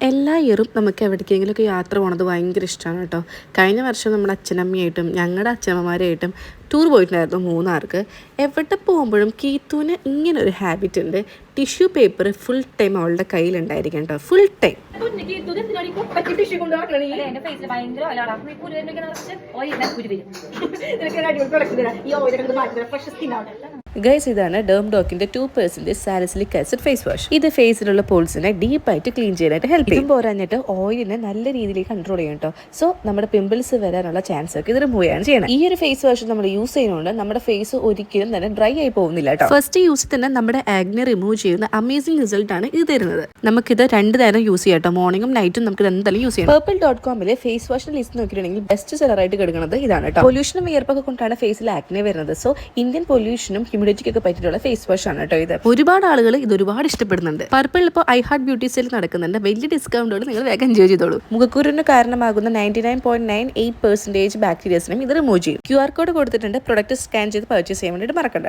എല്ലാ ഇയറും നമുക്ക് എവിടേക്കെങ്കിലുമൊക്കെ യാത്ര പോണത് ഭയങ്കര ഇഷ്ടമാണ് കേട്ടോ. കഴിഞ്ഞ വർഷം നമ്മുടെ അച്ഛനമ്മയായിട്ടും ഞങ്ങളുടെ അച്ഛനമ്മമാരായിട്ടും ടൂർ പോയിട്ടുണ്ടായിരുന്നു മൂന്നാർക്ക്. എവിടെ പോകുമ്പോഴും കീത്തൂന് ഇങ്ങനെ ഒരു ഹാബിറ്റ് ഉണ്ട്, ടിഷ്യൂ പേപ്പർ ഫുൾ ടൈം അവളുടെ കയ്യിലുണ്ടായിരിക്കും കേട്ടോ, ഫുൾ ടൈം. ഗൈസ്, ഇതാണ് ഡെർംഡോക്കിന്റെ 2% സാലിസിലിക് ആസിഡ് ഫേസ് വാഷ്. ഇത് ഫേസിലുള്ള പോൾസിനെ ഡീപ്പായിട്ട് ക്ലീൻ ചെയ്യാനായിട്ട് ഹെൽപ്പ് ചെയ്യും. പോരാഞ്ഞിട്ട് ഓയിലിനെ നല്ല രീതിയിൽ കൺട്രോൾ ചെയ്യും കേട്ടോ. സോ നമ്മുടെ പിമ്പിൾസ് വരാനുള്ള ചാൻസ് ഒക്കെ ഇത് റിമൂവ് ചെയ്യാണ് ചെയ്യണം. ഈ ഒരു ഫേസ് വാഷ് നമ്മൾ യൂസ് ചെയ്യുന്നതുകൊണ്ട് നമ്മുടെ ഫേസ് ഒരിക്കലും തന്നെ ഡ്രൈ ആയി പോകുന്നില്ല കേട്ടോ. ഫസ്റ്റ് യൂസിൽ തന്നെ നമ്മുടെ ആഗ്നെ റിമൂവ് ചെയ്യുന്ന അമേസിംഗ് റിസൾട്ട് ആണ് ഇത് തരുന്നത്. നമുക്കിത് 2 നേരം യൂസ് ചെയ്യാം കേട്ടോ, മോർണിംഗും നൈറ്റും നമുക്ക് എന്തായാലും യൂസ് ചെയ്യാം. purple.com ഫേസ് വാഷിന്റെ ലിസ്റ്റ് നോക്കിയിട്ടുണ്ടെങ്കിൽ ബെസ്റ്റ് സെല്ലർ ആയിട്ട് കിടക്കുന്നത് ഇതാണ് കേട്ടോ. പൊല്യൂഷനും വിയർപ്പൊക്കെ കൊണ്ടാണ് ഫേസിൽ ആഗ്നെ വരുന്നത്. സോ ഇന്ത്യൻ പൊല്യൂഷനും ഹ്യൂമിഡിറ്റിക്കൊക്കെ പറ്റിയിട്ടുള്ള ഫേസ് വാഷ് ആണ് കേട്ടോ ഇത്. ഒരുപാട് ആളുകൾ ഇത് ഒരുപാട് ഇഷ്ടപ്പെടുന്നുണ്ട്. പർപ്പിൾ ഇപ്പോൾ ഐ ഹാർട്ട് ബ്യൂട്ടി സെയിൽ നടക്കുന്നുണ്ട്. വലിയ ഡിസ്കൗണ്ടോട് നിങ്ങൾ വേഗം എൻജോയ് ചെയ്തോളൂ. മുഖക്കുരുവിന് കാരണമാകുന്ന 99.98% ബാക്ടീരിയസിനും ഇത് റിമൂവ് ചെയ്യും. QR കോഡ് കൊടുത്തിട്ടുണ്ട്. പ്രൊഡക്റ്റ് സ്കാൻ ചെയ്ത് പർച്ചേസ് ചെയ്യാൻ വേണ്ടിയിട്ട് മറക്കണ്ട.